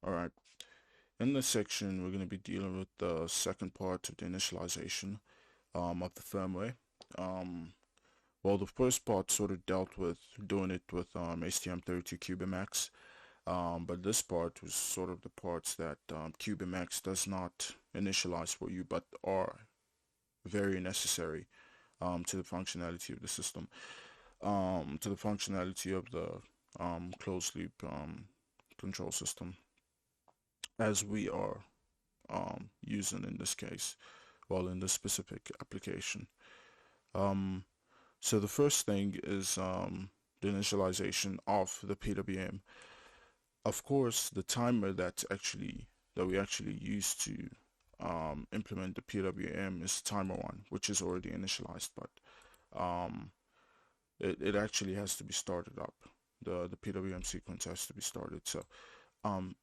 Alright, in this section we're going to be dealing with the second part of the initialization of the firmware. Um, well, the first part sort of dealt with doing it with STM32 CubeMax, but this part was sort of the parts that CubeMax does not initialize for you, but are very necessary to the functionality of the system, to the functionality of the closed loop control system, as we are using in this case, well, in this specific application. Um, so the first thing is the initialization of the PWM. Of course, the timer that we actually use to implement the PWM is timer one, which is already initialized, but um, it actually has to be started up. The PWM sequence has to be started. So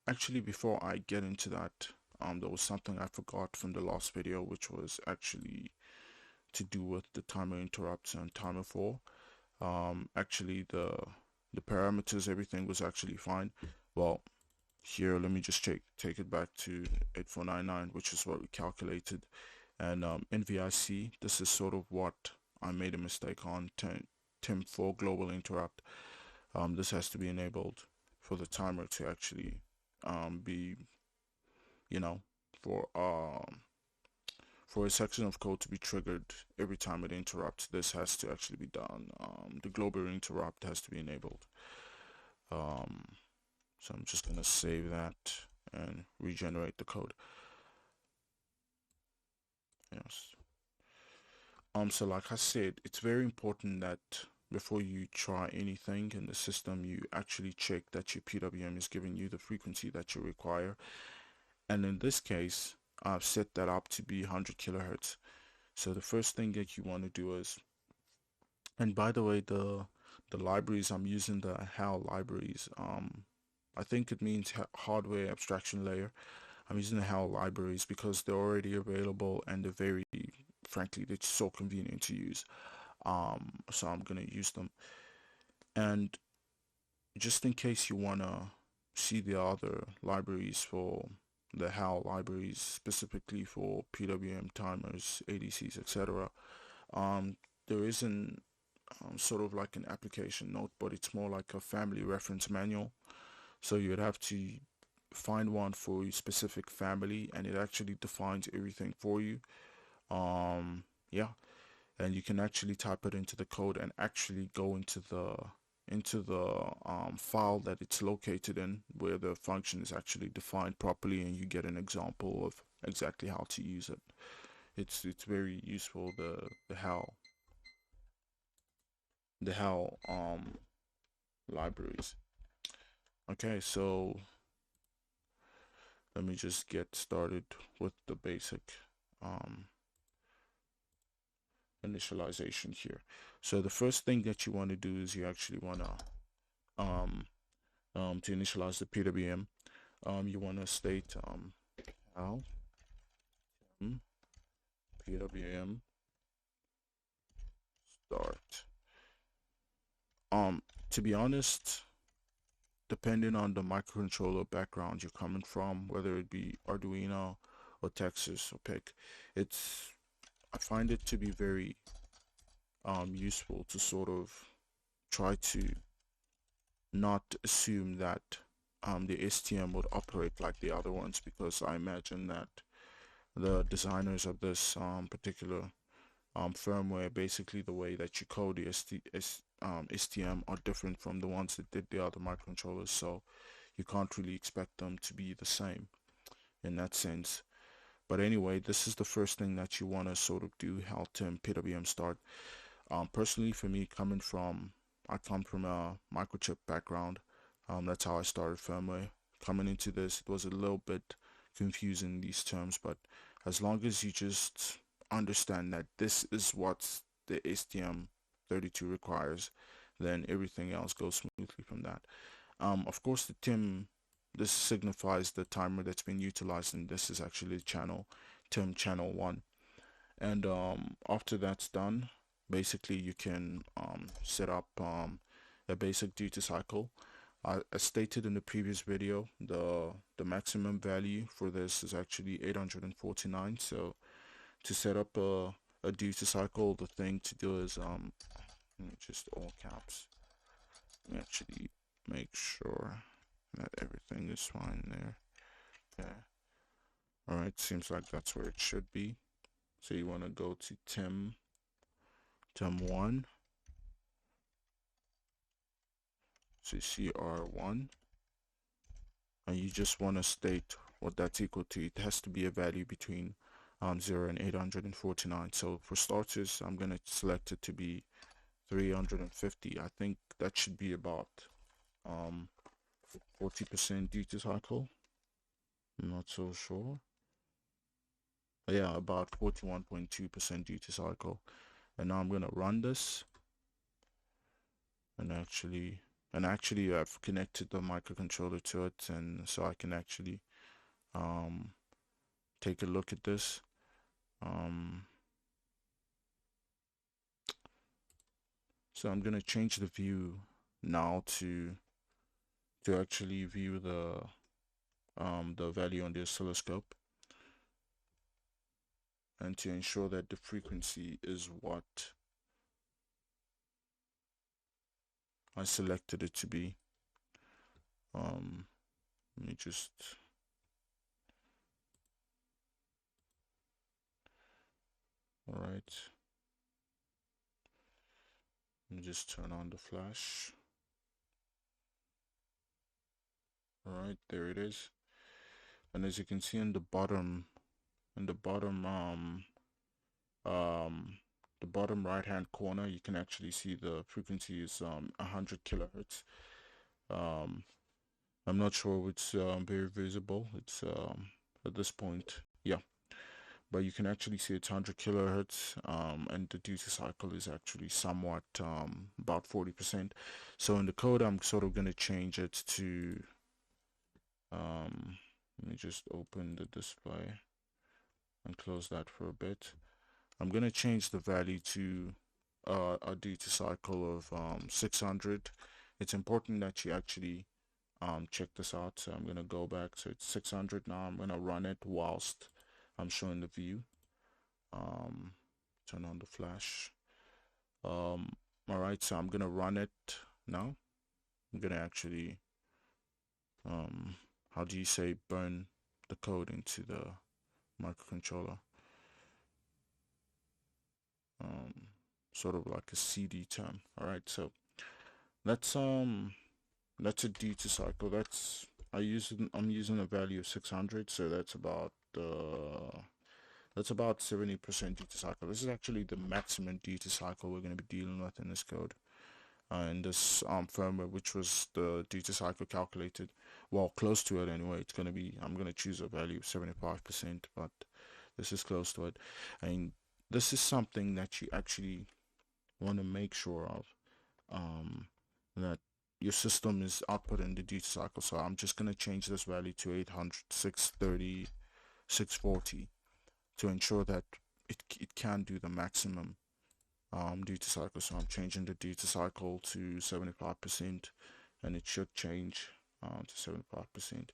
actually, before I get into that, there was something I forgot from the last video, which was actually to do with the timer interrupts and timer 4. Actually, the parameters, everything was actually fine. Well, here, let me just take it back to 8499, which is what we calculated. And NVIC, this is sort of what I made a mistake on. TIM4 global interrupt. This has to be enabled for the timer to actually be, you know, for for a section of code to be triggered every time it interrupts. This has to actually be done. The global interrupt has to be enabled. Um, so I'm just gonna save that and regenerate the code. Yes. So like I said, it's very important that before you try anything in the system, you actually check that your PWM is giving you the frequency that you require. And in this case, I've set that up to be 100 kilohertz. So the first thing that you want to do is, and by the way, the libraries I'm using, the HAL libraries, I think it means hardware abstraction layer. I'm using the HAL libraries because they're already available and they're very, frankly, they're so convenient to use. So I'm gonna use them. And just in case you wanna see the other libraries for the HAL libraries, specifically for PWM timers, ADCs, etc. There isn't sort of like an application note, but it's more like a family reference manual. So you'd have to find one for your specific family, and it actually defines everything for you. Yeah, and you can actually type it into the code and actually go into the file that it's located in, where the function is actually defined properly, and you get an example of exactly how to use it. It's very useful, the how libraries. Okay, so let me just get started with the basic um, initialization here. So the first thing that you want to do is you actually want to initialize the PWM. You want to state how PWM start. To be honest, depending on the microcontroller background you're coming from, whether it be Arduino or Texas or PIC, I find it to be very useful to sort of try to not assume that the STM would operate like the other ones, because I imagine that the designers of this particular firmware, basically the way that you code the STM are different from the ones that did the other microcontrollers, so you can't really expect them to be the same in that sense. But anyway, this is the first thing that you want to sort of do, how to PWM start. Personally, for me, I come from a microchip background. That's how I started firmware. Coming into this, it was a little bit confusing, these terms, but as long as you just understand that this is what the STM32 requires, then everything else goes smoothly from that. Of course, the TIM, this signifies the timer that's been utilized, and this is actually the channel, TIM channel 1. And after that's done, basically you can set up a basic duty cycle. As stated in the previous video, the maximum value for this is actually 849. So to set up a duty cycle, the thing to do is let me just all caps. Let me actually make sure that everything is fine there. Okay. Alright, seems like that's where it should be. So you want to go to tem1, so CR1, and you just want to state what that's equal to. It has to be a value between 0 and 849. So for starters, I'm going to select it to be 350. I think that should be about 40% duty cycle. I'm not so sure. Yeah, about 41.2% duty cycle. And now I'm gonna run this, and actually I've connected the microcontroller to it, and so I can actually take a look at this. So I'm gonna change the view now to actually view the value on the oscilloscope, and to ensure that the frequency is what I selected it to be. Let me just all right. Let me just turn on the flash. All right, there it is. And as you can see in the bottom the bottom right hand corner, you can actually see the frequency is 100 kilohertz. I'm not sure if it's very visible. It's at this point, yeah, but you can actually see it's 100 kilohertz, and the duty cycle is actually somewhat about 40%. So in the code, I'm sort of going to change it to let me just open the display and close that for a bit. I'm going to change the value to a duty cycle of 600. It's important that you actually check this out. So I'm going to go back. So it's 600 now. I'm going to run it whilst I'm showing the view. Turn on the flash. All right, so I'm going to run it now. I'm going to actually how do you say, burn the code into the microcontroller. Sort of like a CD term. All right, so that's a duty cycle. I'm using a value of 600, so that's about 70% duty cycle. This is actually the maximum duty cycle we're going to be dealing with in this code, in this firmware, which was the duty cycle calculated. Well, close to it anyway. It's going to be, I'm going to choose a value of 75%, but this is close to it. And this is something that you actually want to make sure of, that your system is outputting the duty cycle. So I'm just going to change this value to 800, 630, 640 to ensure that it can do the maximum duty cycle. So I'm changing the duty cycle to 75%, and it should change to 75%.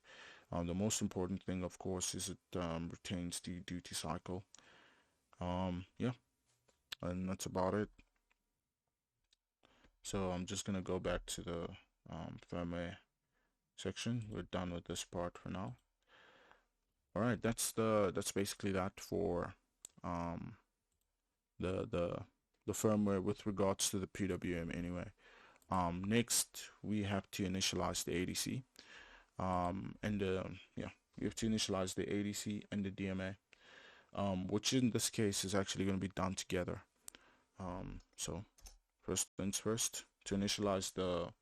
The most important thing, of course, is it retains the duty cycle. Yeah, and that's about it. So I'm just gonna go back to the firmware section. We're done with this part for now. All right, that's basically that for the firmware with regards to the PWM anyway. Next we have to initialize the ADC. Yeah, we have to initialize the ADC and the DMA, which in this case is actually going to be done together. So first things first, to initialize the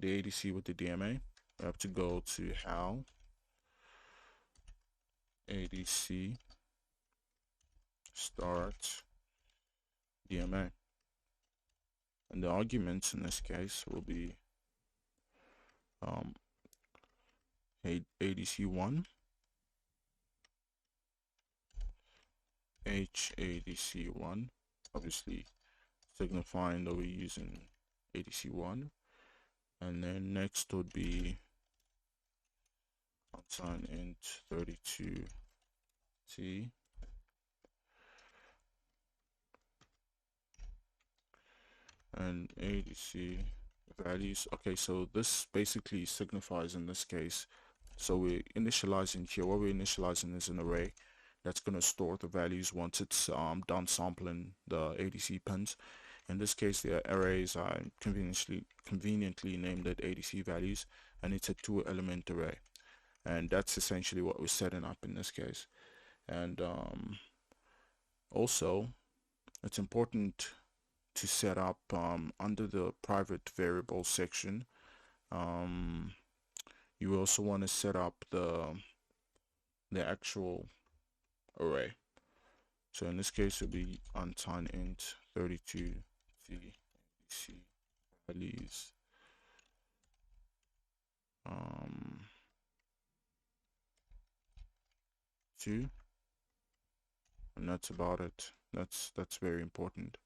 ADC with the DMA, we have to go to HAL ADC start DMA, and the arguments in this case will be ADC1, And then next would be unsigned int 32t, and ADC values. Okay, so this basically signifies in this case, so we're initializing here. What we're initializing is an array that's going to store the values once it's done sampling the ADC pins. In this case, the arrays are conveniently named at ADC values, and it's a 2-element array, and that's essentially what we're setting up in this case. And also, it's important to set up under the private variable section. You also want to set up the actual array. So in this case, it'll be unsigned int 32t values. Two, and that's about it. That's very important.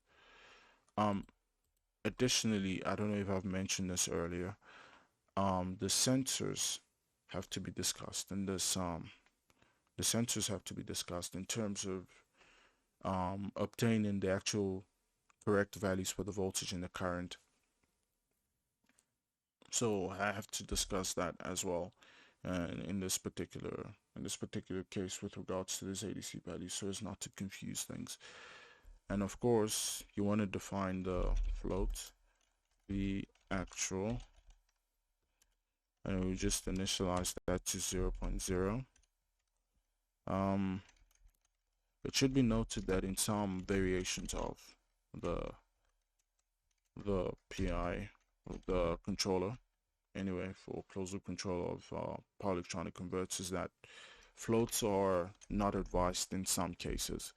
Additionally, I don't know if I've mentioned this earlier, the sensors have to be discussed in this the sensors have to be discussed in terms of obtaining the actual correct values for the voltage and the current. So I have to discuss that as well, and in this particular case with regards to this ADC value, so as not to confuse things. And of course, you want to define the float, the actual, and we just initialize that to 0.0. It should be noted that in some variations of the PI, the controller, anyway, for closed loop control of power electronic converters, that floats are not advised in some cases.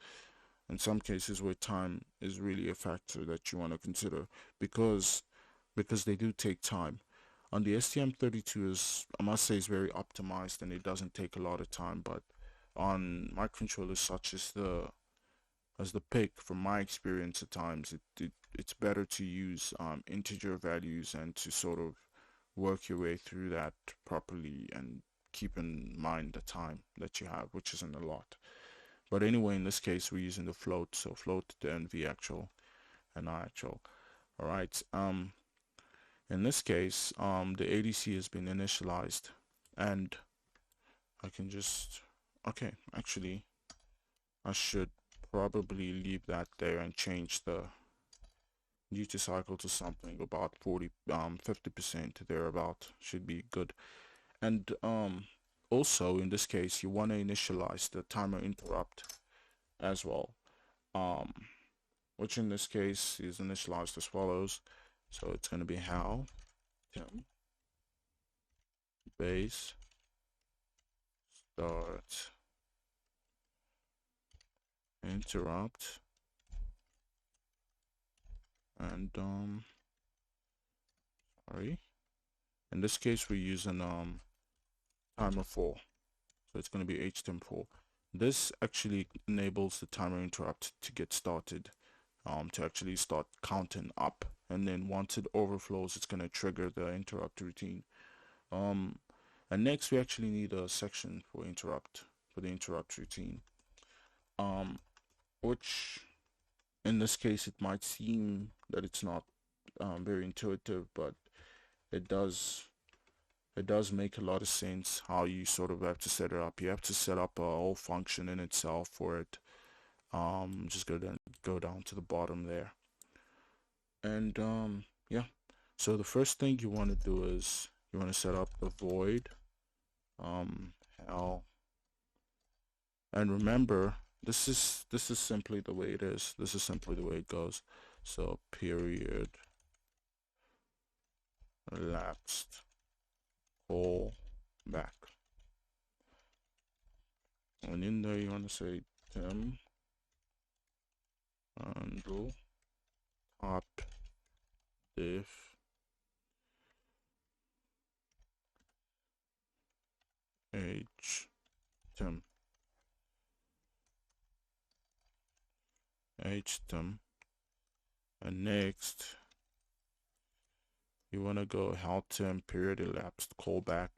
In some cases where time is really a factor that you want to consider, because they do take time. On the STM32 is, I must say, is very optimized and it doesn't take a lot of time, but on microcontrollers such as the PIC, from my experience at times, it's better to use integer values and to sort of work your way through that properly and keep in mind the time that you have, which isn't a lot. But anyway, in this case, we're using the float, so float, then V actual and I actual. All right. In this case, the ADC has been initialized, and I can just, okay, actually, I should probably leave that there and change the duty cycle to something about 50% thereabout. Should be good. And also in this case, you want to initialize the timer interrupt as well, which in this case is initialized as follows. So it's going to be how temp base start interrupt, and sorry, in this case we're using timer 4, so it's going to be HTEM4. This actually enables the timer interrupt to get started, to actually start counting up, and then once it overflows, it's going to trigger the interrupt routine. And next we actually need a section for the interrupt routine, which in this case it might seem that it's not very intuitive, but it does make a lot of sense how you sort of have to set it up. You have to set up a whole function in itself for it. Just go down to the bottom there, and yeah. So the first thing you want to do is you want to set up the void hell, and remember, this is simply the way it is. This is simply the way it goes. So period elapsed call back, and in there you want to say temp handle top diff h temp and next you want to go how temp period elapsed callback,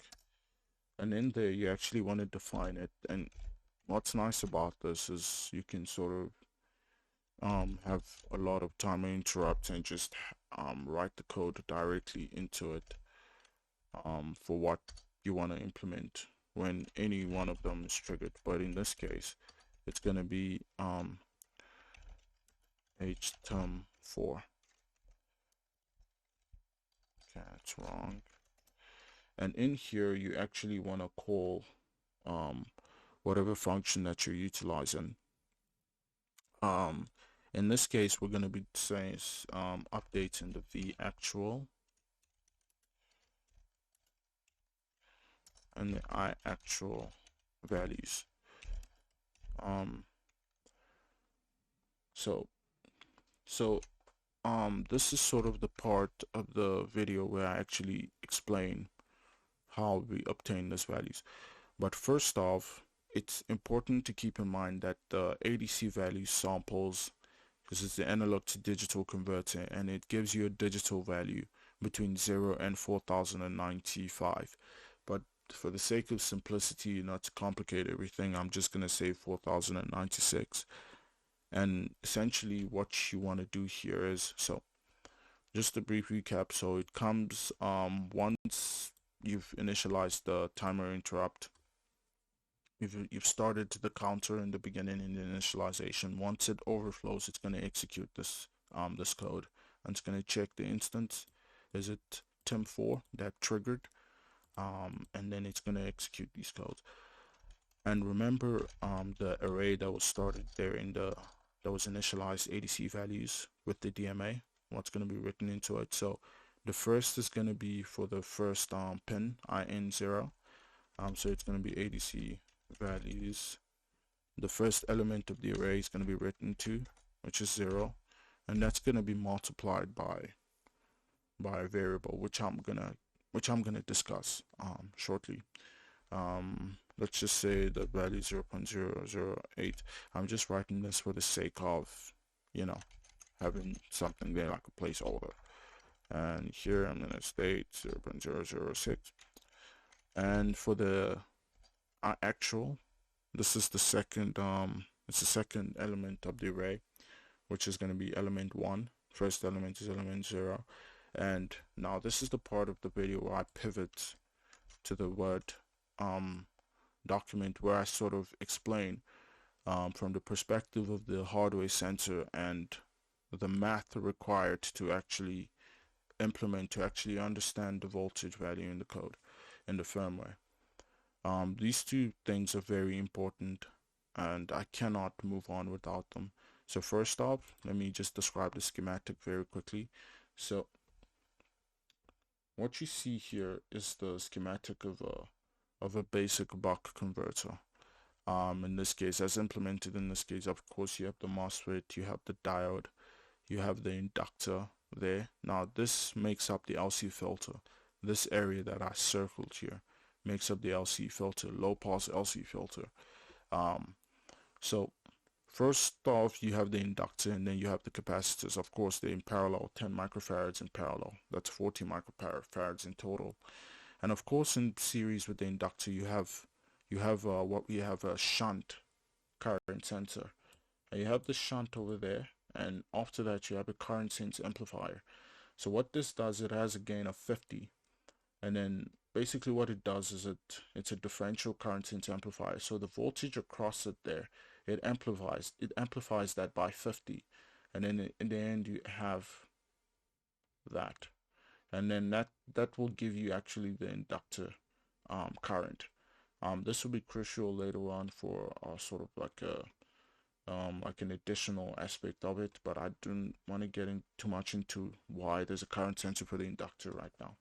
and in there you actually want to define it. And what's nice about this is you can sort of have a lot of timer interrupts and just write the code directly into it for what you want to implement when any one of them is triggered. But in this case, it's going to be HTEM4. Okay, that's wrong. And in here, you actually want to call whatever function that you're utilizing. In this case, we're going to be saying updating the v actual and the I actual values. So this is sort of the part of the video where I actually explain how we obtain these values. But first off, it's important to keep in mind that the ADC value samples, this is the analog to digital converter, and it gives you a digital value between 0 and 4095. But for the sake of simplicity, not to complicate everything, I'm just going to say 4096. And essentially what you want to do here is, so just a brief recap. So it comes once you've initialized the timer interrupt, you've started the counter in the beginning in the initialization. Once it overflows, it's going to execute this this code, and it's going to check the instance. Is it TIM4 that triggered? And then it's going to execute these codes. And remember the array that was started there in the that was initialized ADC values with the DMA, what's going to be written into it. So the first is going to be for the first pin IN0. So it's going to be ADC values. The first element of the array is going to be written to, which is 0, and that's going to be multiplied by a variable, which I'm gonna discuss shortly. Let's just say the value 0.008. I'm just writing this for the sake of, you know, having something there like a placeholder. And here I'm gonna state 0.006. And for the actual, this is the second it's the second element of the array, which is gonna be element 1. First element is element 0. And now this is the part of the video where I pivot to the Word document, where I sort of explain from the perspective of the hardware sensor and the math required to actually implement, to actually understand the voltage value in the code, in the firmware. These two things are very important, and I cannot move on without them. So first off, let me just describe the schematic very quickly. So what you see here is the schematic of a basic buck converter. In this case, as implemented in this case, of course, you have the MOSFET, you have the diode, you have the inductor there. Now, this makes up the LC filter. This area that I circled here makes up the LC filter, low pass LC filter. So first off, you have the inductor, and then you have the capacitors. Of course, they're in parallel, 10 microfarads in parallel. That's 40 microfarads in total. And of course, in series with the inductor, you have what we have a shunt current sensor. And you have the shunt over there, and after that, you have a current sense amplifier. So what this does, it has a gain of 50, and then basically what it does is it's a differential current sense amplifier. So the voltage across it there, it amplifies that by 50, and then in the end you have that, and then that will give you actually the inductor current. This will be crucial later on for sort of like an additional aspect of it, but I don't want to get in too much into why there's a current sensor for the inductor right now.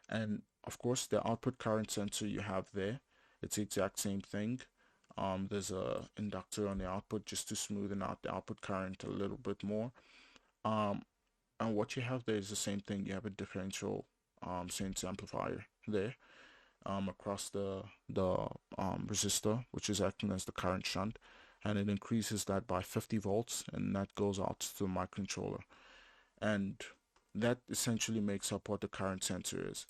And of course, the output current sensor you have there, it's the exact same thing. There's a inductor on the output just to smoothen out the output current a little bit more. And what you have there is the same thing. You have a differential sense amplifier there across the resistor, which is acting as the current shunt, and it increases that by 50 volts, and that goes out to the microcontroller. And that essentially makes up what the current sensor is.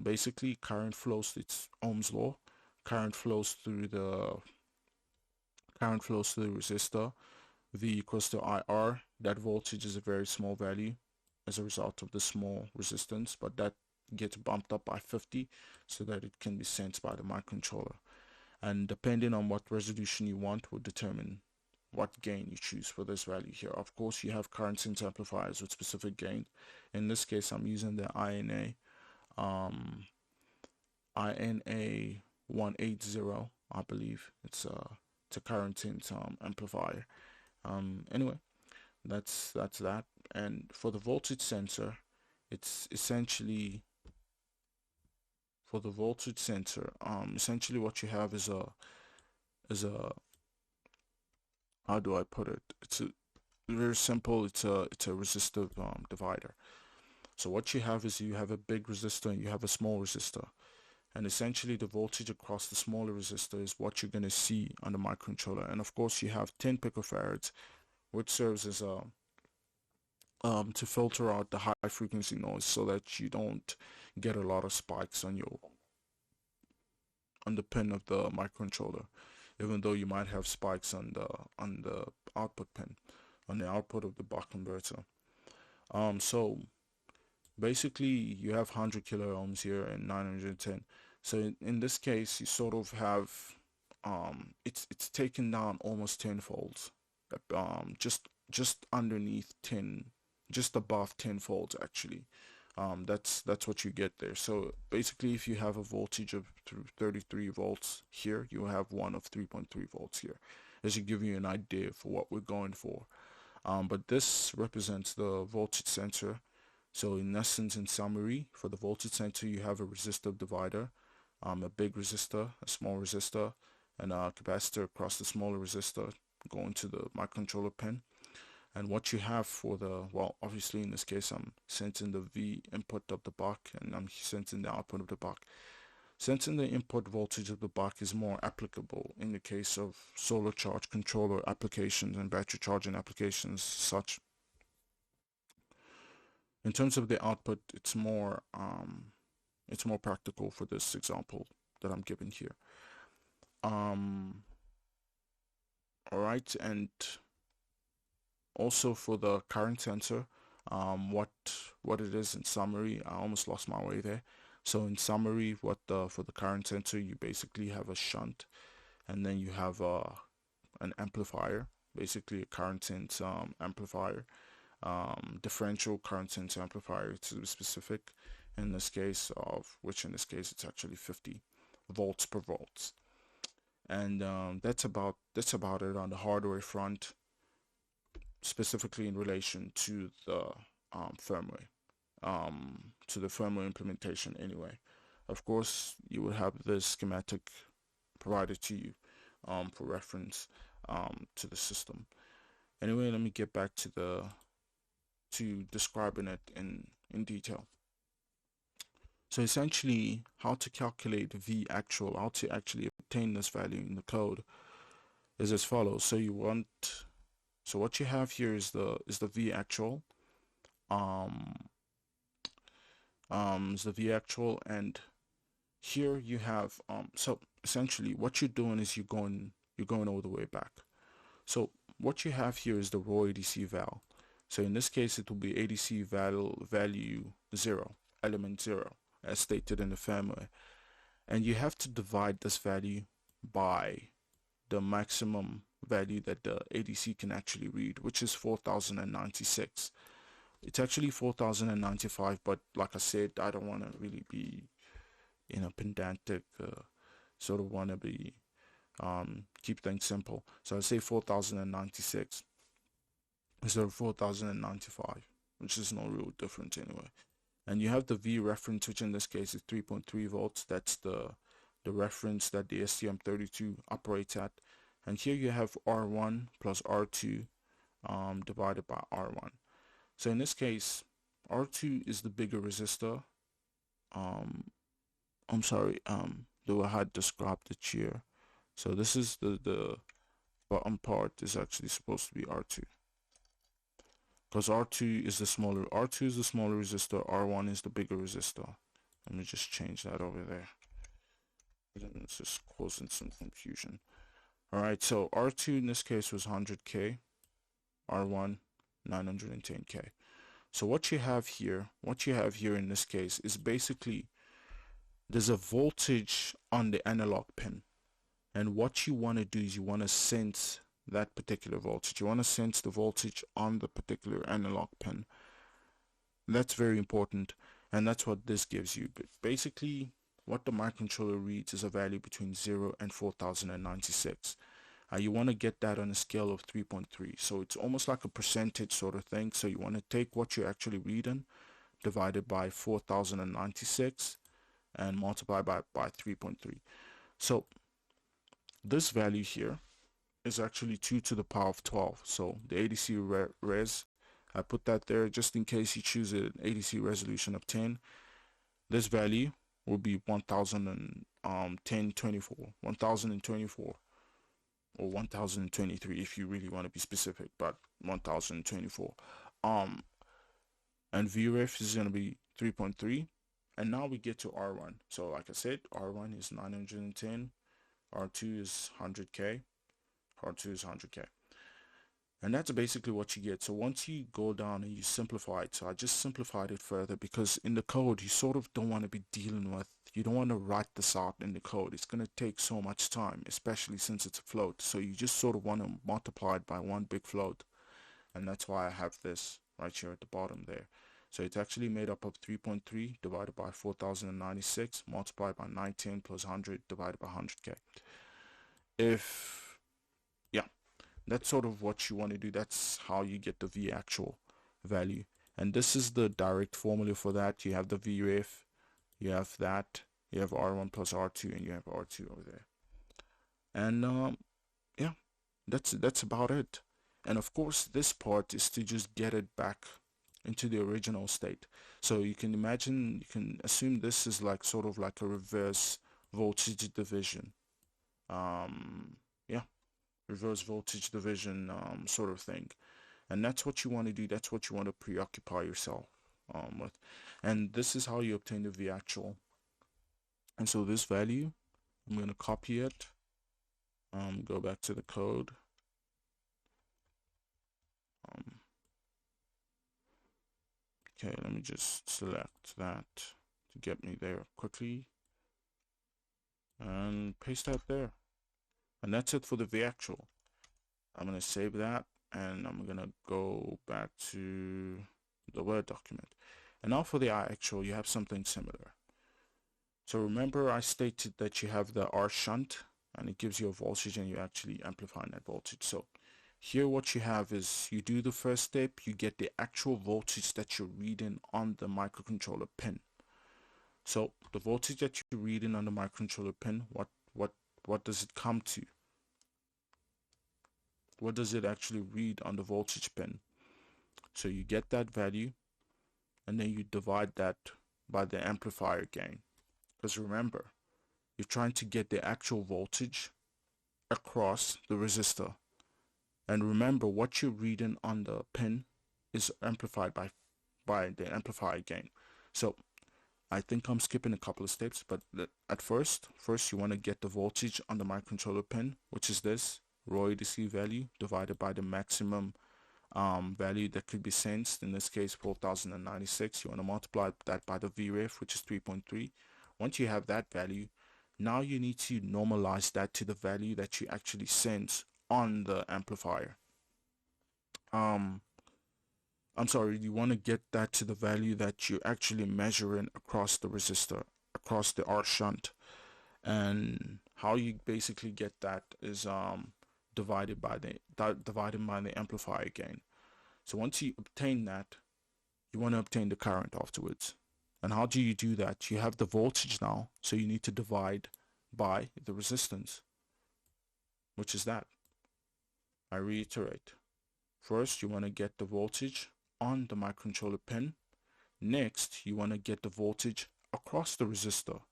Basically, it's Ohm's law. Current flows through the resistor. V equals to IR. That voltage is a very small value as a result of the small resistance, but that gets bumped up by 50 so that it can be sensed by the microcontroller. And depending on what resolution you want will determine what gain you choose for this value here. Of course, you have current sense amplifiers with specific gain. In this case, I'm using the INA INA 180, I believe. It's a current sense amplifier. Anyway, that's that. And for the voltage sensor, it's essentially essentially what you have is a how do I put it? It's a very simple. It's a resistive divider. So what you have is you have a big resistor and you have a small resistor. And essentially the voltage across the smaller resistor is what you're going to see on the microcontroller. And of course you have 10 picofarads, which serves as a to filter out the high frequency noise so that you don't get a lot of spikes on the pin of the microcontroller, even though you might have spikes on the output pin, on the output of the buck converter. So basically you have 100 kilo ohms here and 910. So in this case you sort of have it's taken down almost 10 folds, just underneath 10, just above 10 folds actually. That's what you get there. So basically if you have a voltage of 33 volts here, you have one of 3.3 volts here. This should give you an idea for what we're going for. But this represents the voltage sensor. So in essence, in summary, for the voltage sensor, you have a resistive divider, a big resistor, a small resistor, and a capacitor across the smaller resistor going to the microcontroller pin. And what you have for the, well, obviously in this case, I'm sensing the V input of the buck and I'm sensing the output of the buck. Sensing the input voltage of the buck is more applicable in the case of solar charge controller applications and battery charging applications such. In terms of the output, it's more practical for this example that I'm giving here. All right, and also for the current sensor, what it is in summary, I almost lost my way there. So in summary, for the current sensor, you basically have a shunt, and then you have an amplifier, basically a current sense amplifier, differential current sense amplifier to be specific. In this case it's actually 50 volts per volts, and that's about it on the hardware front, specifically in relation to the firmware, to the firmware implementation anyway. Of course, you will have this schematic provided to you for reference to the system. Anyway, let me get back to describing it in detail. So essentially, how to calculate V actual, how to actually obtain this value in the code is as follows. So what you have here is the V actual, is the V actual, and here you have so essentially what you're doing is you're going all the way back. So what you have here is the raw ADC val. So in this case it will be ADC value 0, element 0, as stated in the firmware, and you have to divide this value by the maximum value that the ADC can actually read, which is 4096. It's actually 4095, but like I said, I don't want to really be pedantic, sort of want to be keep things simple, so I say 4096 instead of 4095, which is no real difference anyway. And you have the V reference, which in this case is 3.3 volts. That's the reference that the STM32 operates at. And here you have R1 plus R2 divided by R1. So in this case, R2 is the bigger resistor. I'm sorry, though I had described it here. So this is the bottom part is actually supposed to be R2. because R2 is the smaller resistor, R1 is the bigger resistor. Let me just change that over there. It's just causing some confusion. Alright, so R2 in this case was 100K, R1 910K. So what you have here in this case is basically there's a voltage on the analog pin, and what you want to do is you want to sense that particular voltage. You want to sense the voltage on the particular analog pin. That's very important, and that's what this gives you. But basically what the microcontroller reads is a value between 0 and 4096. You want to get that on a scale of 3.3, so it's almost like a percentage sort of thing. So you want to take what you're actually reading, divided by 4096, and multiply by 3.3. So this value here is actually 2 to the power of 12. So the ADC res, I put that there just in case you choose an ADC resolution of 10. This value will be 1024, or 1023 if you really want to be specific, but 1024. And VREF is going to be 3.3. And now we get to R1. So like I said, R1 is 910, R2 is 100K, R2 is 100K. And that's basically what you get. So once you go down and you simplify it, so I just simplified it further because in the code you sort of don't want to be dealing with, you don't want to write this out in the code. It's going to take so much time, especially since it's a float. So you just sort of want to multiply it by one big float. And that's why I have this right here at the bottom there. So it's actually made up of 3.3 divided by 4096 multiplied by 910 plus 100 divided by 100K. That's sort of what you want to do. That's how you get the V actual value. And this is the direct formula for that. You have the VREF, you have that, you have R1 plus R2, and you have R2 over there. And yeah, that's about it. And of course, this part is to just get it back into the original state. So you can imagine, you can assume this is like sort of like a reverse voltage division. Reverse voltage division sort of thing. And that's what you want to do. That's what you want to preoccupy yourself with. And this is how you obtain the V actual. And so this value, I'm going to copy it, go back to the code, okay, let me just select that to get me there quickly, and paste that there. And that's it for the V actual. I'm going to save that, and I'm going to go back to the Word document. And now for the I actual, you have something similar. So remember I stated that you have the R shunt, and it gives you a voltage, and you actually amplify that voltage. So here what you have is, you do the first step, you get the actual voltage that you're reading on the microcontroller pin. So the voltage that you're reading on the microcontroller pin, what does it come to? What does it actually read on the voltage pin? So you get that value, and then you divide that by the amplifier gain. Because remember, you're trying to get the actual voltage across the resistor. And remember, what you're reading on the pin is amplified by the amplifier gain. So I think I'm skipping a couple of steps, but at first you want to get the voltage on the microcontroller pin, which is this raw ADC value divided by the maximum value that could be sensed, in this case 4096. You want to multiply that by the VREF, which is 3.3. Once you have that value, now you need to normalize that to the value that you actually sense on the amplifier. I'm sorry, you want to get that to the value that you're actually measuring across the resistor, across the R shunt. And how you basically get that is divided by the amplifier gain. So once you obtain that, you want to obtain the current afterwards. And how do you do that? You have the voltage now, so you need to divide by the resistance, which is that. I reiterate. First, you want to get the voltage on the microcontroller pin. Next, you want to get the voltage across the resistor,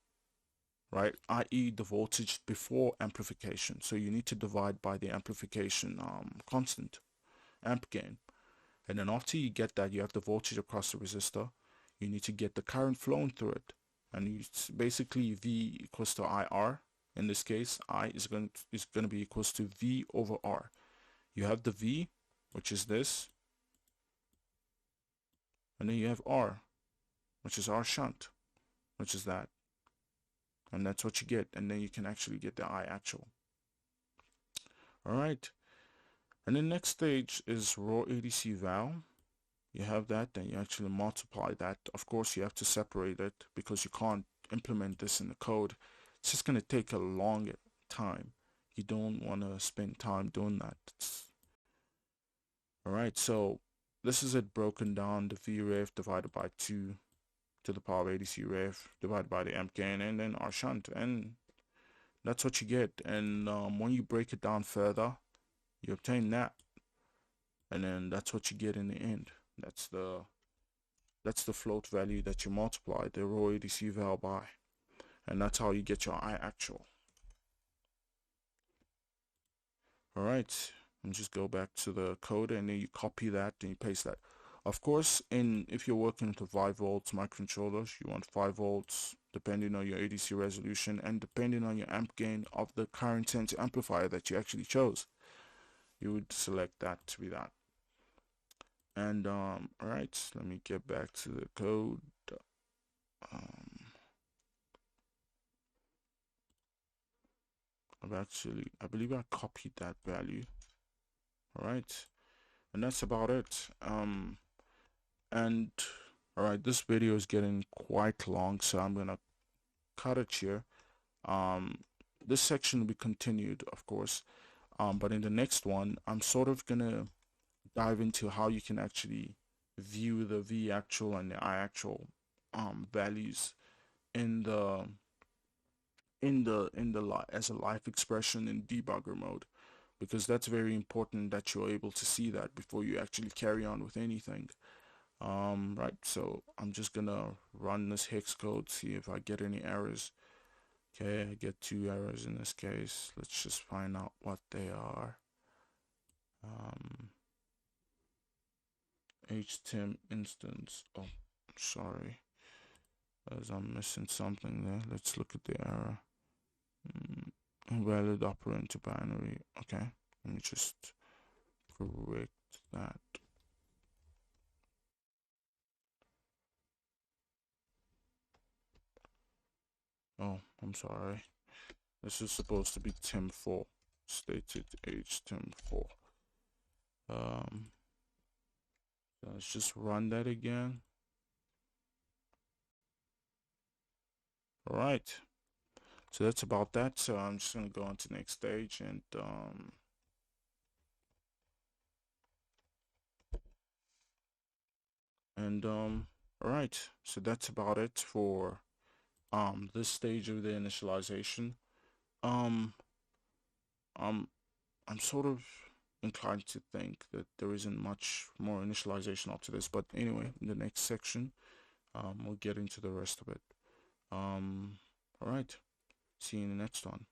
right? I.e. the voltage before amplification. So you need to divide by the amplification constant, amp gain. And then after you get that, you have the voltage across the resistor. You need to get the current flowing through it. And it's basically V equals to IR. In this case, I is going to be equals to V over R. You have the V, which is this, and then you have R, which is R shunt, which is that. And that's what you get, and then you can actually get the I actual. Alright, and the next stage is raw ADC val. You have that, then you actually multiply that. Of course, you have to separate it because you can't implement this in the code. It's just going to take a long time. You don't want to spend time doing that. Alright, so this is it broken down, the Vref divided by 2 to the power of ADC ref divided by the amp gain, and then R shunt, and that's what you get. And when you break it down further, you obtain that, and then that's what you get in the end. That's the float value that you multiply the raw ADC val by, and that's how you get your I actual. Alright, and just go back to the code, and then you copy that and you paste that. Of course, if you're working with 5 volts microcontrollers, you want 5 volts depending on your ADC resolution and depending on your amp gain of the current sense amplifier that you actually chose. You would select that to be that. And alright, let me get back to the code. I believe I copied that value. Alright, and that's about it. And alright, this video is getting quite long, so I'm gonna cut it here. This section will be continued, of course, but in the next one, I'm sort of gonna dive into how you can actually view the V actual and the I actual values in the as a live expression in debugger mode, because that's very important that you're able to see that before you actually carry on with anything. Right, so I'm just gonna run this hex code, see if I get any errors. Okay, I get 2 errors in this case. Let's just find out what they are. HTM instance. Oh, sorry, as I'm missing something there. Let's look at the error. Invalid operand to binary. Okay, let me just correct that. Oh, I'm sorry. This is supposed to be TIM4. Stated HTM4. Let's just run that again. Alright. So that's about that. So I'm just gonna go on to the next stage and alright. So that's about it for this stage of the initialization. I'm sort of inclined to think that there isn't much more initialization up to this, but anyway, in the next section we'll get into the rest of it. Alright, see you in the next one.